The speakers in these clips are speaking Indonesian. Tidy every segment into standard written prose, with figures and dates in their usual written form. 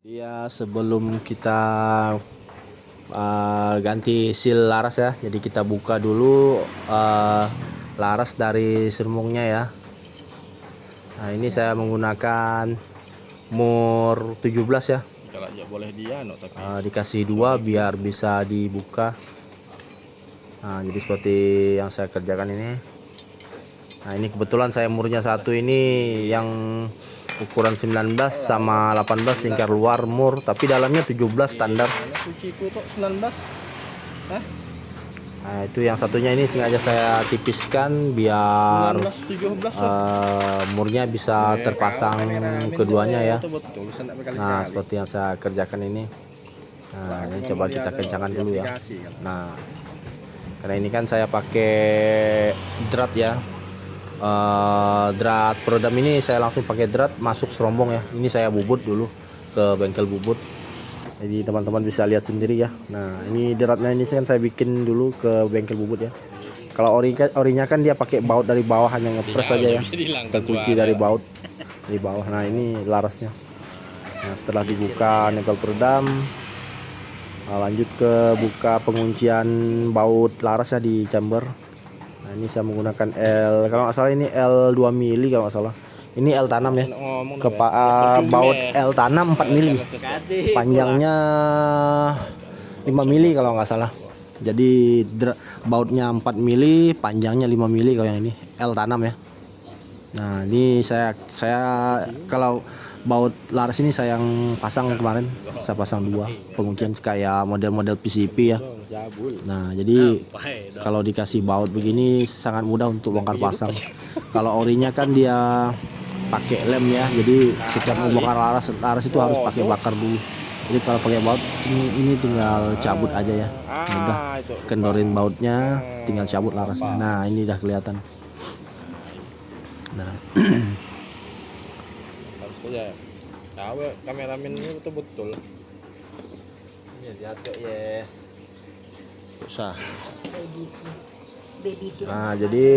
Dia sebelum kita ganti seal laras ya, jadi kita buka dulu laras dari sermongnya ya. Nah ini saya menggunakan mur 17 ya. Kalau aja boleh dia no, tapi Dikasih dua biar bisa dibuka. Nah jadi seperti yang saya kerjakan ini. Nah ini kebetulan saya murnya satu ini yang ukuran 19 sama 18 lingkar luar mur, tapi dalamnya 17 standar. kuciku tuh 19. Hah? Nah itu yang satunya ini sengaja saya tipiskan biar 19 17. murnya bisa terpasang keduanya ya. Betul, Nah seperti yang saya kerjakan ini. Nah ini coba kita kencangkan dulu ya. Nah karena ini kan saya pakai drat ya. Drat peredam ini saya langsung pakai drat masuk serombong ya. Ini saya bubut dulu ke bengkel bubut, jadi teman-teman bisa lihat sendiri ya. Nah ini dratnya ini kan saya bikin dulu ke bengkel bubut ya. Kalau orinya kan dia pakai baut dari bawah, hanya ngepres aja ya, terkunci dari baut di bawah. Nah ini larasnya. Nah setelah dibuka nempel peredam, lanjut ke buka penguncian baut laras ya di chamber. Nah ini saya menggunakan kalau nggak salah ini L 2 mili kalau nggak salah. Ini L tanam ya. Baut L tanam 4 mili. Panjangnya 5 mili kalau nggak salah. Jadi bautnya 4 mili, panjangnya 5 mili kalau yang ini L tanam ya. Nah ini saya kalau baut laras ini saya yang pasang kemarin, saya pasang dua penguncian kayak model-model PCP ya. Nah jadi kalau dikasih baut begini sangat mudah untuk bongkar pasang. Kalau orinya kan dia pakai lem ya, jadi setiap membongkar laras itu harus pakai bakar dulu. Jadi kalau pakai baut ini tinggal cabut aja ya, mudah kendorin bautnya, tinggal cabut larasnya. Nah ini udah kelihatan. Nah ya. Tahu kameramen ini betul. Ini diatur ya. Susah. Nah jadi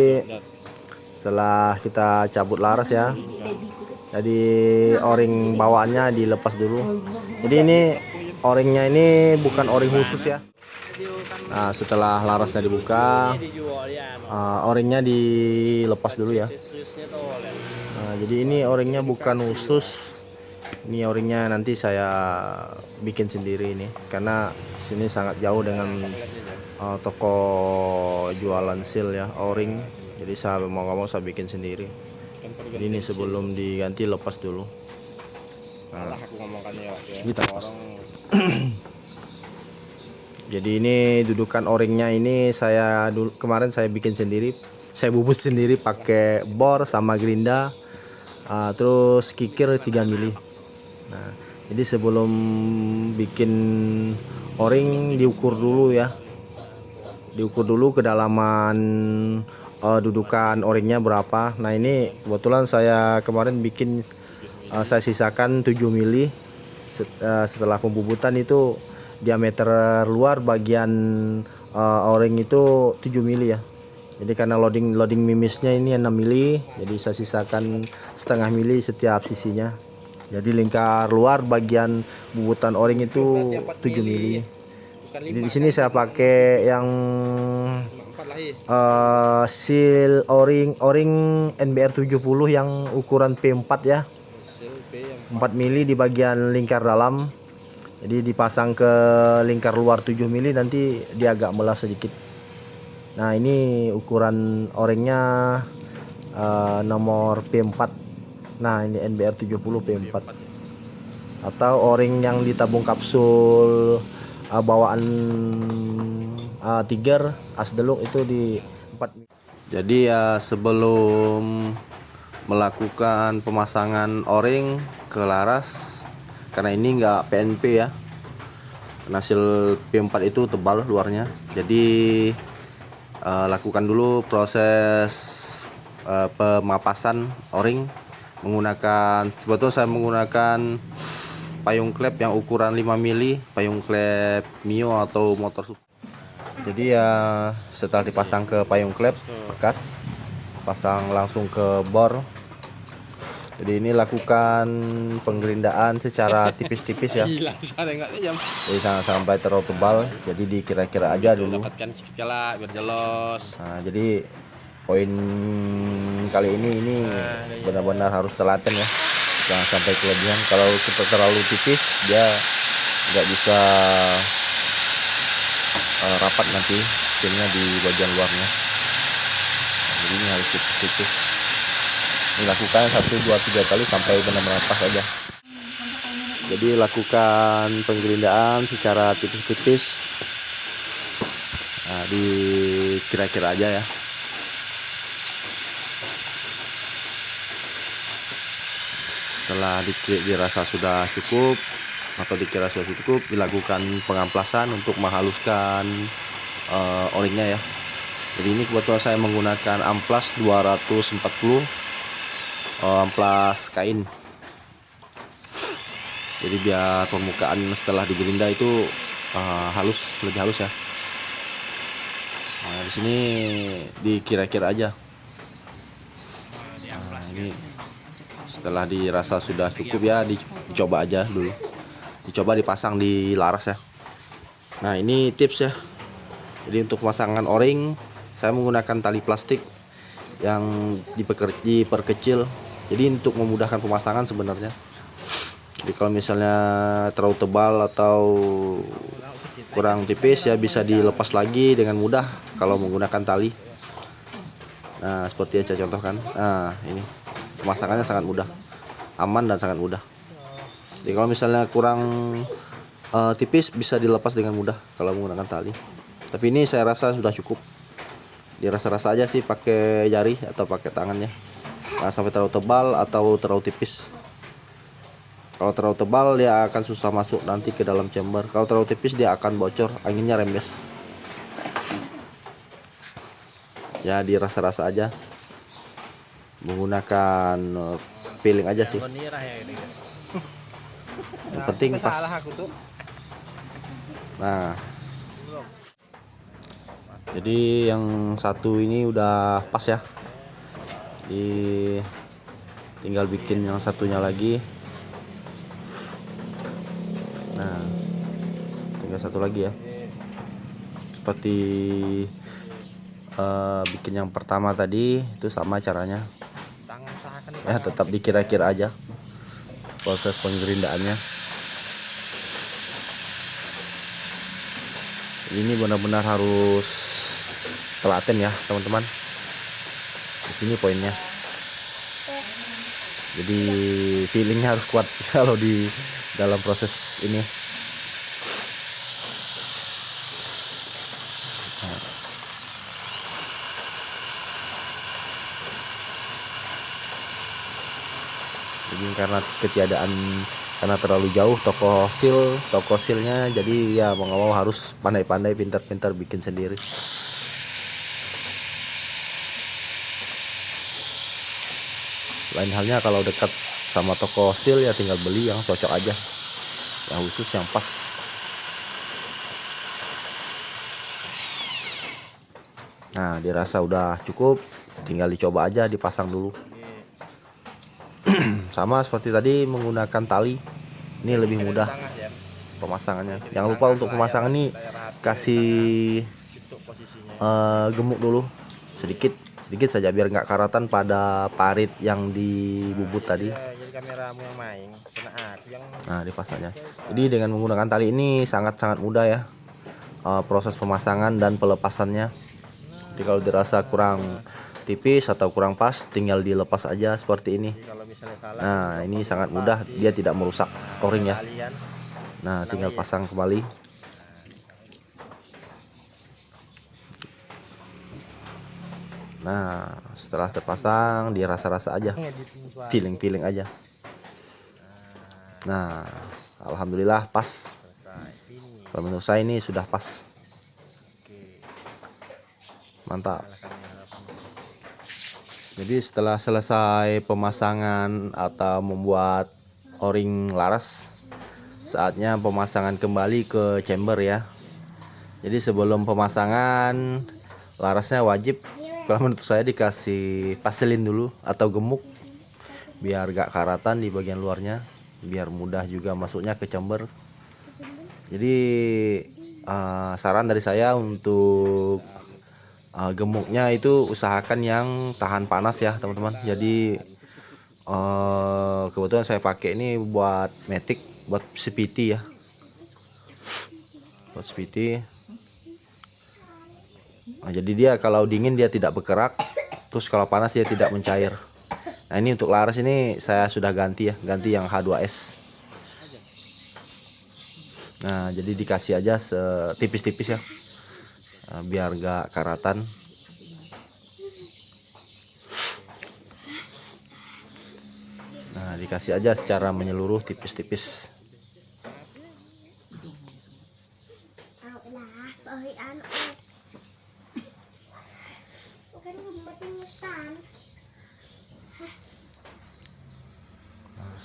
setelah kita cabut laras ya, jadi o-ring bawaannya dilepas dulu. Jadi ini o-ringnya ini bukan o-ring khusus ya. Nah setelah larasnya dibuka, o-ringnya dilepas dulu ya. Nah jadi ini o-ringnya bukan khusus, ini o-ringnya nanti saya bikin sendiri ini, karena sini sangat jauh dengan toko jualan seal ya o-ring. Jadi saya mau nggak mau saya bikin sendiri. Jadi ini sebelum diganti lepas dulu. Nah, kita lepas. Jadi ini dudukan o-ringnya ini kemarin saya bikin sendiri, saya bubut sendiri pakai bor sama gerinda, terus kikir 3 mili. Nah jadi sebelum bikin o-ring diukur dulu ya, diukur dulu kedalaman dudukan o-ringnya berapa. Nah ini kebetulan saya kemarin bikin, saya sisakan 7 mili. Setelah pembubutan itu diameter luar bagian o-ring itu 7 mili ya. Jadi karena loading mimisnya ini 6 mili, jadi saya sisakan setengah mili setiap sisinya. Jadi lingkar luar bagian bubutan o-ring itu 7 mili. Jadi di sini saya pakai yang seal o-ring NBR 70 yang ukuran P4 ya. 4 mili di bagian lingkar dalam. Jadi dipasang ke lingkar luar 7 mili, nanti dia agak melas sedikit. Nah ini ukuran o-ringnya nomor P4. Nah ini NBR 70 P4. Atau o-ring yang ditabung kapsul bawaan Tiger Asdeluk itu di 4. Jadi ya sebelum melakukan pemasangan o-ring ke laras, karena ini enggak PNP ya, karena seal P4 itu tebal luarnya, jadi lakukan dulu proses pemapasan o-ring menggunakan, sebetulnya saya menggunakan payung klep yang ukuran 5 mili, payung klep Mio atau motor super. Jadi ya setelah dipasang ke payung klep bekas, pasang langsung ke bor. Jadi ini lakukan penggerindaan secara tipis-tipis ya. Hilang sana enggak jam. Jadi jangan sampai terlalu tebal. Jadi dikira-kira aja dulu. Dapatkan sedikit lah biar jelos. Nah, jadi poin kali ini benar-benar harus telaten ya. Jangan sampai kelebihan. Kalau kita terlalu tipis dia nggak bisa rapat nanti filmnya di bagian luarnya. Nah, jadi ini harus tipis-tipis. Dilakukan 1, 2, 3 kali sampai benar-benar pas aja. Jadi lakukan penggerindaan secara tipis-tipis. Nah, dikira-kira aja ya. Setelah dirasa sudah cukup atau dikira sudah cukup, dilakukan pengamplasan untuk menghaluskan o-ringnya ya. Jadi ini kebetulan saya menggunakan amplas 240 amplas kain. Jadi biar permukaan setelah digerinda itu lebih halus ya. Nah, di sini dikira-kira aja. Nah, ini setelah dirasa sudah cukup ya, dicoba aja dulu. Dicoba dipasang di laras ya. Nah, ini tips ya. Jadi untuk pemasangan o-ring saya menggunakan tali plastik yang diperkecil. Jadi untuk memudahkan pemasangan sebenarnya. Jadi kalau misalnya terlalu tebal atau kurang tipis ya bisa dilepas lagi dengan mudah kalau menggunakan tali. Nah, seperti yang saya contohkan. Nah, ini pemasangannya sangat mudah, aman dan sangat mudah. Jadi kalau misalnya kurang tipis bisa dilepas dengan mudah kalau menggunakan tali. Tapi ini saya rasa sudah cukup. Dirasa-rasa aja sih pakai jari atau pakai tangannya. Nah, sampai terlalu tebal atau terlalu tipis. Kalau terlalu tebal dia akan susah masuk nanti ke dalam chamber. Kalau terlalu tipis dia akan bocor, anginnya rembes. Ya dirasa-rasa aja. Menggunakan feeling aja sih. Yang penting pas. Nah, jadi yang satu ini udah pas ya. Tinggal bikin yang satunya lagi. Nah, tinggal satu lagi ya. Seperti bikin yang pertama tadi itu sama caranya. Ya tetap dikira-kira aja proses penggerindaannya. Ini benar-benar harus telaten ya teman-teman. Di sini poinnya. Jadi feelingnya harus kuat kalau di dalam proses ini. Nah. Jadi karena terlalu jauh toko silnya, jadi ya mau nggak mau harus pandai-pandai, pintar-pintar bikin sendiri. Lain halnya kalau dekat sama toko sil ya tinggal beli yang cocok aja, yang khusus yang pas. Nah, dirasa udah cukup, tinggal dicoba aja, dipasang dulu. Sama seperti tadi menggunakan tali, ini lebih mudah pemasangannya. Jangan lupa untuk pemasangan ini kasih gemuk dulu sedikit saja biar nggak karatan pada parit yang di bubut tadi. Nah, dipasangnya. Jadi dengan menggunakan tali ini sangat-sangat mudah ya proses pemasangan dan pelepasannya. Jadi kalau dirasa kurang tipis atau kurang pas, tinggal dilepas aja seperti ini. Nah, ini sangat mudah, dia tidak merusak o-ring ya. Nah, tinggal pasang kembali. Nah, setelah terpasang dirasa-rasa aja, feeling aja. Nah, alhamdulillah pas. Kalau menurut saya ini sudah pas. Mantap. Jadi setelah selesai pemasangan atau membuat o-ring laras, saatnya pemasangan kembali ke chamber ya. Jadi sebelum pemasangan larasnya wajib, kalau menurut saya dikasih vaselin dulu atau gemuk biar gak karatan di bagian luarnya, biar mudah juga masuknya ke chamber. Jadi saran dari saya untuk gemuknya itu usahakan yang tahan panas ya teman-teman. Jadi kebetulan saya pakai ini buat matic, buat CPT ya, buat CPT. Nah, jadi dia kalau dingin dia tidak bergerak, terus kalau panas dia tidak mencair. Nah ini untuk laras ini saya sudah ganti ya, ganti yang H2S. Nah jadi dikasih aja setipis-tipis ya, biar gak karatan. Nah dikasih aja secara menyeluruh tipis-tipis.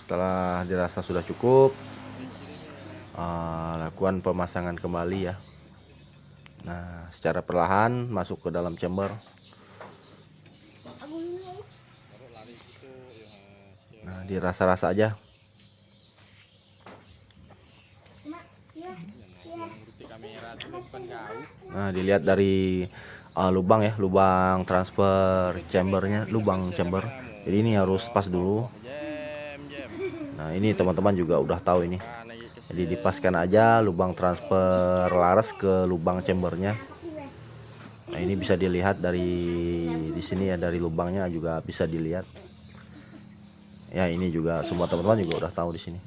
Setelah dirasa sudah cukup, lakukan pemasangan kembali ya. Nah secara perlahan masuk ke dalam chamber. Nah dirasa-rasa aja. Nah dilihat dari lubang ya, lubang transfer chambernya, lubang chamber. Jadi ini harus pas dulu. Nah ini teman-teman juga udah tahu ini. Jadi dipaskan aja lubang transfer laras ke lubang chambernya. Nah ini bisa dilihat dari di sini ya, dari lubangnya juga bisa dilihat. Ya ini juga semua teman-teman juga udah tahu di sini.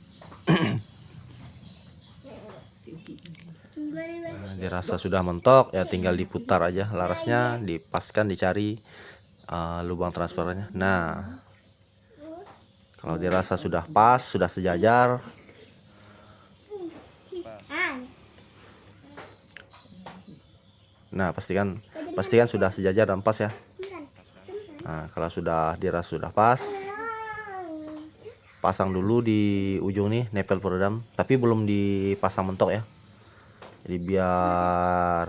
Nah, dirasa sudah mentok ya, tinggal diputar aja larasnya, dipaskan, dicari lubang transfernya. Nah kalau dirasa sudah pas, sudah sejajar, nah pastikan sudah sejajar dan pas ya. Nah kalau sudah dirasa sudah pas, pasang dulu di ujung nih nepel peredam, tapi belum dipasang mentok ya. Jadi biar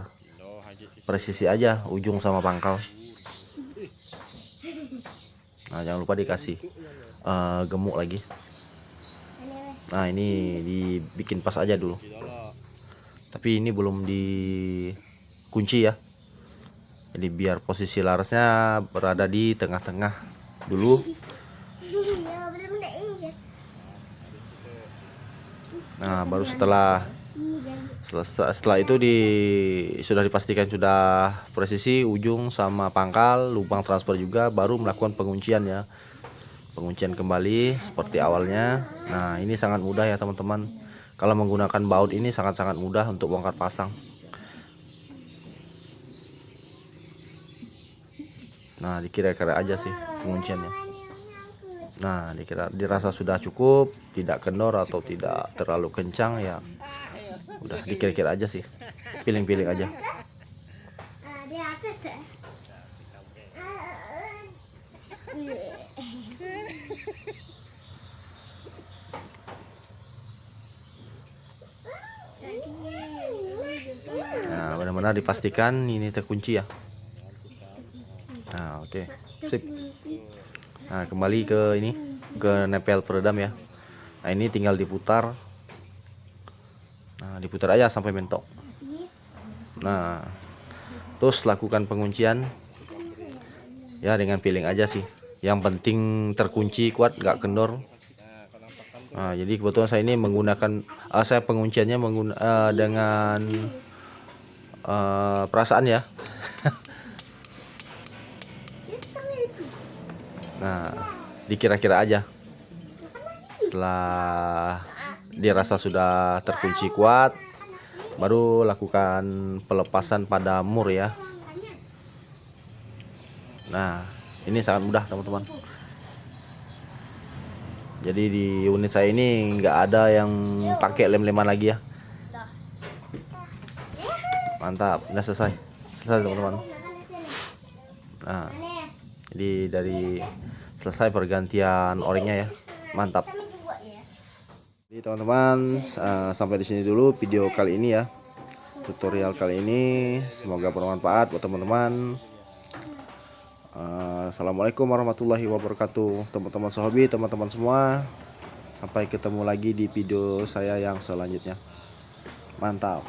presisi aja ujung sama pangkal. Nah jangan lupa dikasih gemuk lagi. Nah ini dibikin pas aja dulu, tapi ini belum dikunci ya. Jadi biar posisi larasnya berada di tengah-tengah dulu. Nah baru setelah itu sudah dipastikan sudah presisi ujung sama pangkal, lubang transfer juga, baru melakukan penguncian ya. Penguncian kembali seperti awalnya. Nah ini sangat mudah ya teman-teman. Kalau menggunakan baut ini sangat-sangat mudah untuk bongkar pasang. Nah dikira-kira aja sih pengunciannya. Nah dirasa sudah cukup, tidak kendor atau tidak terlalu kencang ya. Udah dikira-kira aja sih, piling-piling aja. Nah benar-benar dipastikan ini terkunci ya. Nah oke, sip. Nah kembali ke ini, ke nepel peredam ya. Nah ini tinggal diputar. Nah diputar aja sampai mentok. Nah terus lakukan penguncian ya dengan piling aja sih. Yang penting terkunci kuat, nggak kendor. Nah jadi kebetulan saya ini menggunakan saya pengunciannya dengan perasaan ya. Nah dikira-kira aja. Setelah dirasa sudah terkunci kuat, baru lakukan pelepasan pada mur ya. Nah ini sangat mudah teman-teman. Jadi di unit saya ini nggak ada yang pakai lem-leman lagi ya. Mantap, udah selesai teman-teman. Nah jadi dari selesai pergantian o-ringnya ya, mantap. Jadi teman-teman sampai di sini dulu video kali ini ya, tutorial kali ini. Semoga bermanfaat buat teman-teman. Assalamualaikum warahmatullahi wabarakatuh, teman-teman Sohobi, teman-teman semua. Sampai ketemu lagi di video saya yang selanjutnya. Mantap.